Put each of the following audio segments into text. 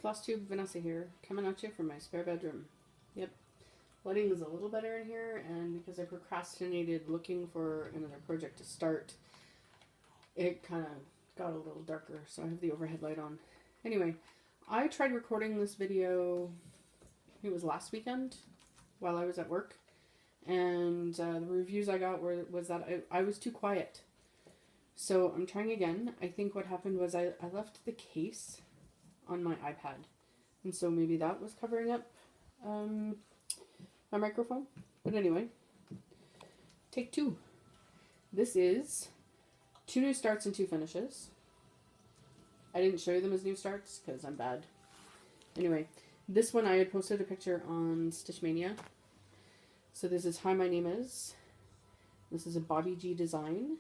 FlossTube, Vanessa here, coming at you from my spare bedroom. Yep, lighting is a little better in here, and because I procrastinated looking for another project to start, it kind of got a little darker, so I have the overhead light on. Anyway, I tried recording this video, it was last weekend, while I was at work, and the reviews I got was that I was too quiet. So I'm trying again. I think what happened was I left the case on my iPad, and so maybe that was covering up my microphone. But anyway, take two. This is 2 new starts and 2 finishes. I didn't show you them as new starts because I'm bad. Anyway, this one I had posted a picture on Stitchmania. So this is Hi, My Name Is. This is a Bobby G design.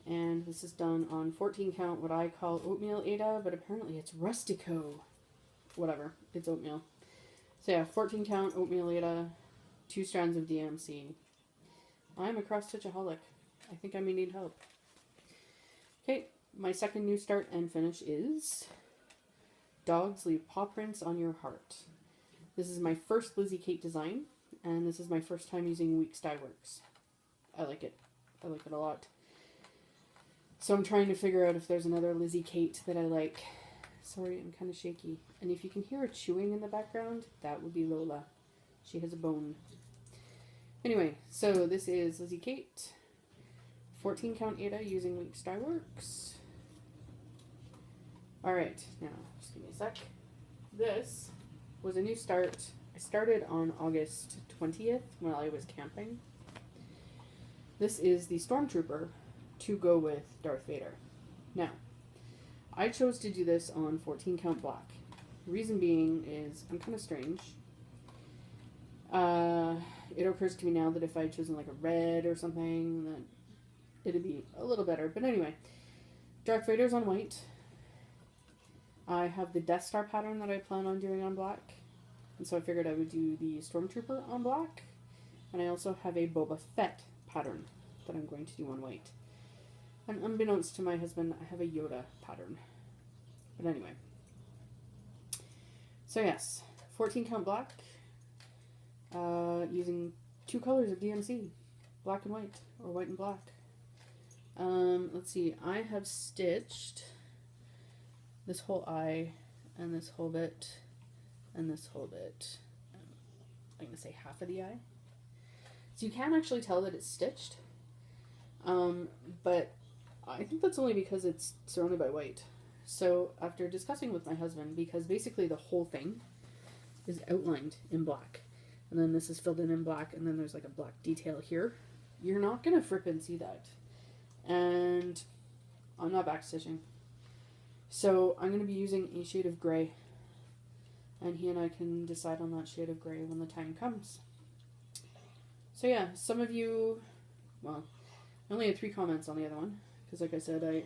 And this is done on 14 count, what I call oatmeal Aida, but apparently it's rustico. Whatever, it's oatmeal. So yeah, 14 count oatmeal Aida, 2 strands of DMC. I'm a cross-stitchaholic. I think I may need help. Okay, my second new start and finish is Dogs Leave Paw Prints on Your Heart. This is my first Lizzie Kate design, and this is my first time using Weeks Dye Works. I like it. I like it a lot. So I'm trying to figure out if there's another Lizzie Kate that I like. Sorry, I'm kind of shaky. And if you can hear a chewing in the background, that would be Lola. She has a bone. Anyway, so this is Lizzie Kate. 14 count Aida using Weeks Dye Works. Alright, now, just give me a sec. This was a new start. I started on August 20th while I was camping. This is the Stormtrooper to go with Darth Vader. Now, I chose to do this on 14 count black. The reason being is I'm kind of strange. It occurs to me now that if I had chosen like a red or something, that it'd be a little better. But anyway, Darth Vader's on white. I have the Death Star pattern that I plan on doing on black. And so I figured I would do the Stormtrooper on black. And I also have a Boba Fett pattern that I'm going to do on white. And unbeknownst to my husband, I have a Yoda pattern. But anyway. So yes, 14 count black. Using 2 colors of DMC. Black and white, or white and black. Let's see, I have stitched this whole eye, and this whole bit, and this whole bit. I'm going to say half of the eye. So you can actually tell that it's stitched. But I think that's only because it's surrounded by white. So after discussing with my husband, because basically the whole thing is outlined in black, and then this is filled in black, and then there's like a black detail here, you're not going to frippin' see that. And I'm not backstitching. So I'm going to be using a shade of gray, and he and I can decide on that shade of gray when the time comes. So yeah, some of you, well, I only had 3 comments on the other one. Because like I said,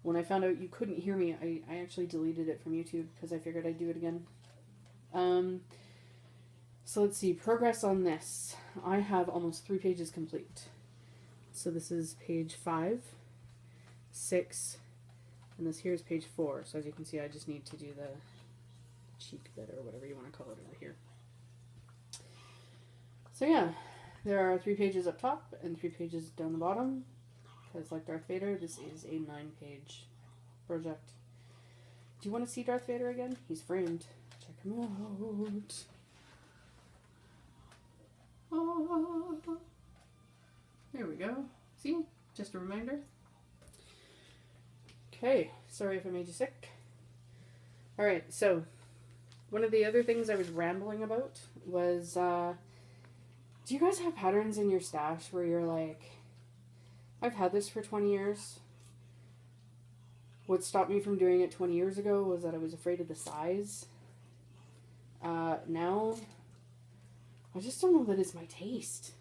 when I found out you couldn't hear me, I actually deleted it from YouTube because I figured I'd do it again. So let's see, progress on this. I have almost 3 pages complete. So this is page 5, 6, and this here is page 4. So as you can see, I just need to do the cheek bit or whatever you want to call it over here. So yeah, there are 3 pages up top and 3 pages down the bottom. Because like Darth Vader, this is a 9-page project. Do you want to see Darth Vader again? He's framed. Check him out. Oh. There we go. See? Just a reminder. Okay. Sorry if I made you sick. Alright, so one of the other things I was rambling about was, do you guys have patterns in your stash where you're like, I've had this for 20 years. What stopped me from doing it 20 years ago was that I was afraid of the size. Now, I just don't know that it's my taste.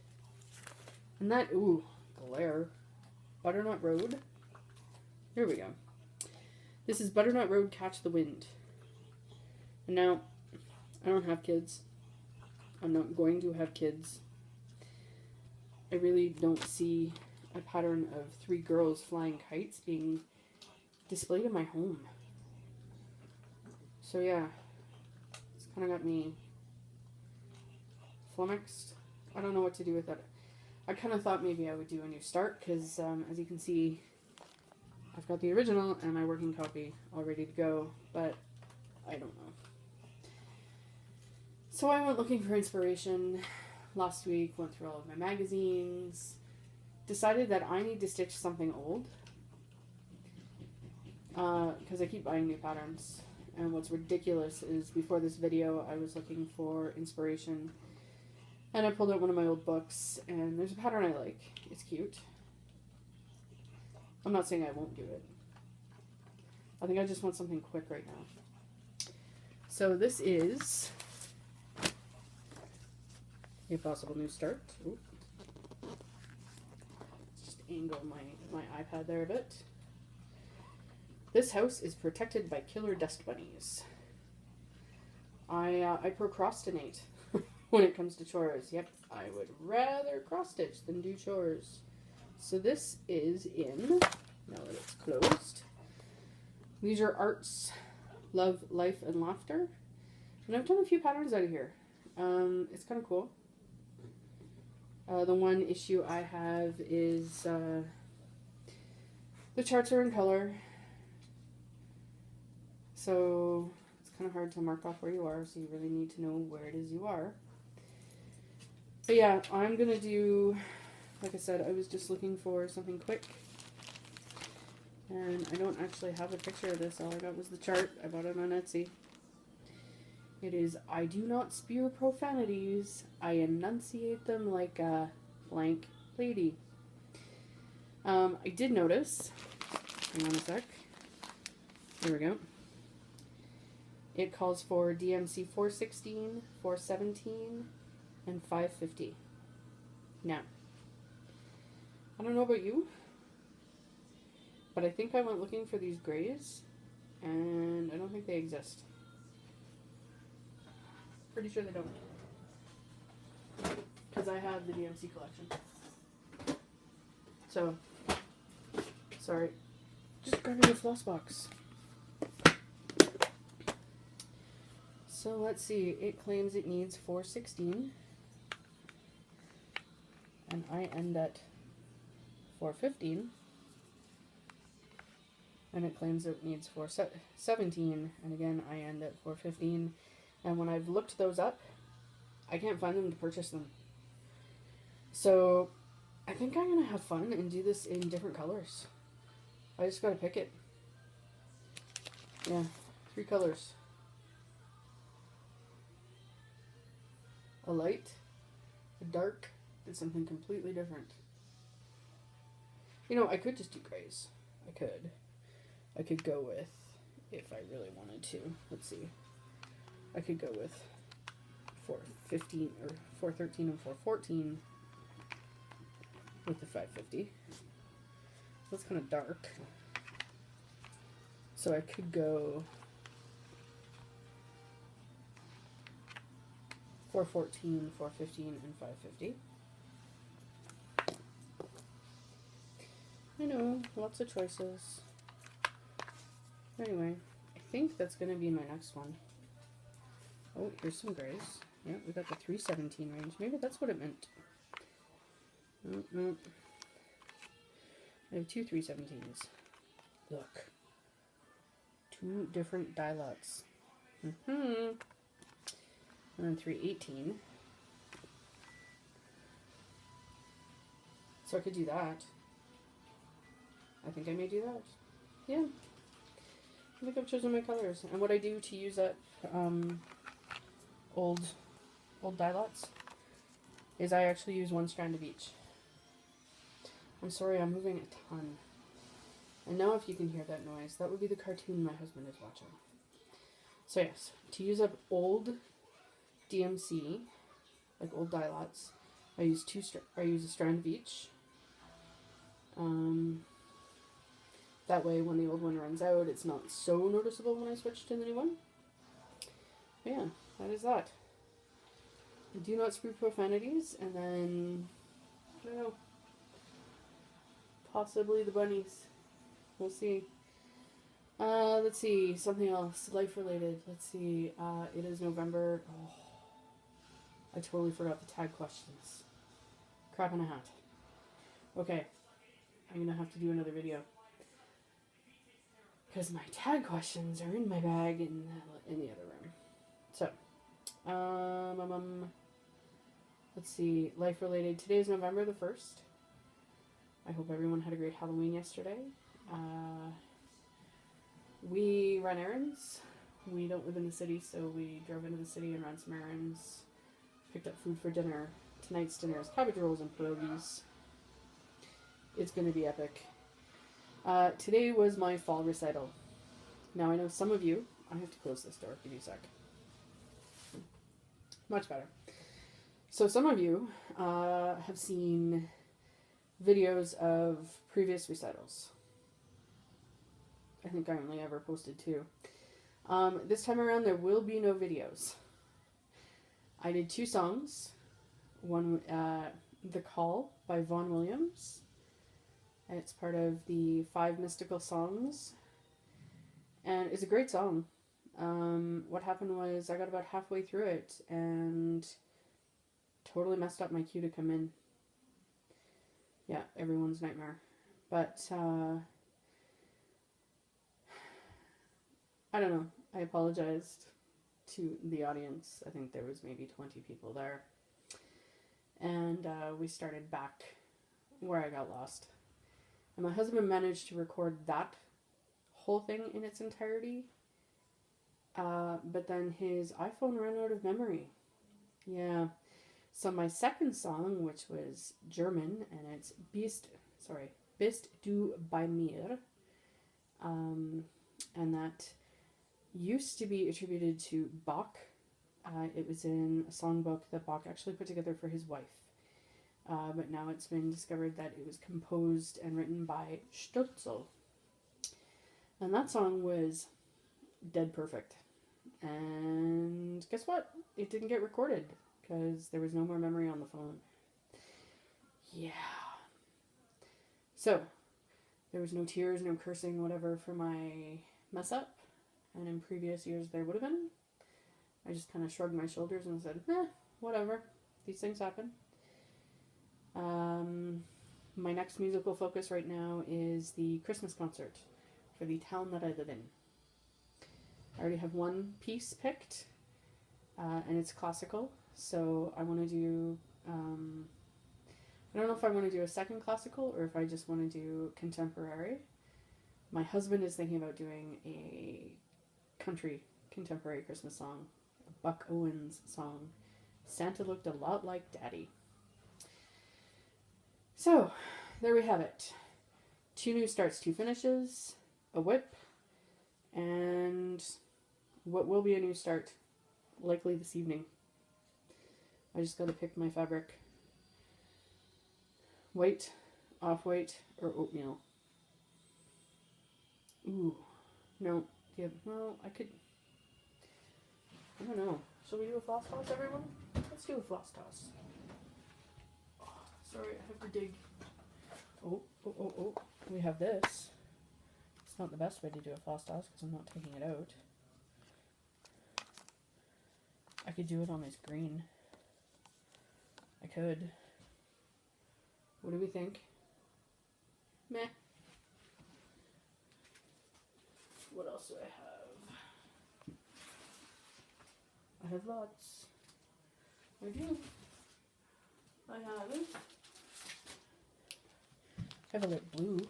And that, ooh, glare. Butternut Road. Here we go. This is Butternut Road Catch the Wind. And now, I don't have kids. I'm not going to have kids. I really don't see a pattern of 3 girls flying kites being displayed in my home. So yeah, it's kind of got me flummoxed. I don't know what to do with that. I kind of thought maybe I would do a new start because, as you can see, I've got the original and my working copy all ready to go, but I don't know. So I went looking for inspiration last week, went through all of my magazines, decided that I need to stitch something old because I keep buying new patterns. And what's ridiculous is before this video I was looking for inspiration and I pulled out one of my old books and there's a pattern I like. It's cute. I'm not saying I won't do it. I think I just want something quick right now. So this is a possible new start. Ooh. Just angle my iPad there a bit. This house is protected by killer dust bunnies. I procrastinate when it comes to chores. Yep, I would rather cross stitch than do chores. So this is in, now that it's closed, Leisure Arts, Love, Life, and Laughter. And I've done a few patterns out of here. It's kind of cool. The one issue I have is the charts are in color. So it's kind of hard to mark off where you are, so you really need to know where it is you are. But yeah, I'm going to do, like I said, I was just looking for something quick. And I don't actually have a picture of this. All I got was the chart. I bought it on Etsy. It is, I do not spew profanities. I enunciate them like a blank lady. I did notice, hang on a sec. There we go. It calls for DMC 416, 417, and 550. Now, I don't know about you, but I think I went looking for these grays, and I don't think they exist. Pretty sure they don't. Because I have the DMC collection. So, sorry. Just grabbing a floss box. So let's see, it claims it needs 416, and I end at 415, and it claims it needs 417, and again I end at 415, and when I've looked those up, I can't find them to purchase them. So I think I'm going to have fun and do this in different colors. I just got to pick it. Yeah, 3 colors. A light, a dark, and something completely different. You know, I could just do grays. I could go with, if I really wanted to, let's see. I could go with 415 or 413 and 414 with the 550. That's kind of dark. So I could go 414, 415, and 550. I know, lots of choices. Anyway, I think that's going to be my next one. Oh, here's some grays. Yeah, we got the 317 range. Maybe that's what it meant. No. I have 2 317s. Look. 2 different die lots. And then 318. So I could do that. I think I may do that. Yeah. I think I've chosen my colors. And what I do to use up old die lots is I actually use 1 strand of each. I'm sorry, I'm moving a ton. And now if you can hear that noise, that would be the cartoon my husband is watching. So yes, to use up old DMC, like old die lots, I use a strand of each. That way when the old one runs out, it's not so noticeable when I switch to the new one. But yeah, that is that. I do not spew profanities, and then, I don't know, possibly the bunnies. We'll see. Let's see, something else, life related. Let's see, it is November. Oh, I totally forgot the tag questions. Crap in a hat. Okay, I'm gonna have to do another video. Because my tag questions are in my bag in the other room. So, let's see, life related. Today is November the 1st. I hope everyone had a great Halloween yesterday. We run errands. We don't live in the city, so we drove into the city and ran some errands. Picked up food for dinner. Tonight's dinner is cabbage rolls and pierogies. It's going to be epic. Today was my fall recital. Now I know some of you... I have to close this door. Give me a sec. Much better. So some of you have seen videos of previous recitals. I think I only ever posted 2. This time around there will be no videos. I did 2 songs. One, The Call by Vaughan Williams. It's part of the 5 Mystical Songs. And it's a great song. What happened was I got about halfway through it and totally messed up my cue to come in. Yeah, everyone's nightmare. But, I don't know. I apologized to the audience. I think there was maybe 20 people there. And we started back where I got lost. And my husband managed to record that whole thing in its entirety. But then his iPhone ran out of memory. Yeah. So my second song, which was German, and it's Bist du bei mir. And that used to be attributed to Bach. It was in a songbook that Bach actually put together for his wife. But now it's been discovered that it was composed and written by Stölzel. And that song was dead perfect. And guess what? It didn't get recorded because there was no more memory on the phone. Yeah. So, there was no tears, no cursing, whatever for my mess up. And in previous years there would have been. I just kind of shrugged my shoulders and said, whatever. These things happen. My next musical focus right now is the Christmas concert for the town that I live in. I already have one piece picked, and it's classical, so I want to do, I don't know if I want to do a second classical or if I just want to do contemporary. My husband is thinking about doing a country contemporary Christmas song, a Buck Owens song, Santa Looked a Lot Like Daddy. So, there we have it. 2 new starts, 2 finishes, a whip, and what will be a new start, likely this evening. I just gotta pick my fabric. White, off-white, or oatmeal. Ooh, no, yeah, well, I could, I don't know. Shall we do a floss toss, everyone? Let's do a floss toss. Sorry, I have to dig. Oh. We have this. It's not the best way to do a floss toss because I'm not taking it out. I could do it on this green. I could. What do we think? Meh. What else do I have? I have lots. I do. I have a lit blue.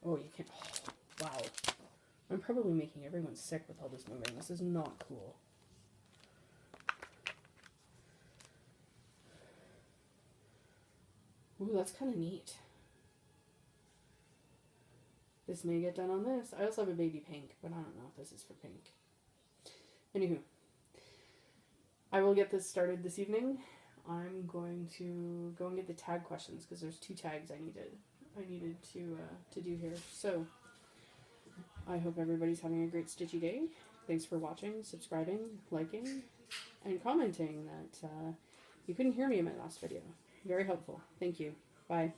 Oh, you can't. Oh, wow. I'm probably making everyone sick with all this moving. This is not cool. Ooh, that's kind of neat. This may get done on this. I also have a baby pink, but I don't know if this is for pink. Anywho. I will get this started this evening. I'm going to go and get the tag questions because there's 2 tags I needed to do here. So I hope everybody's having a great stitchy day. Thanks for watching, subscribing, liking, and commenting that you couldn't hear me in my last video. Very helpful. Thank you. Bye.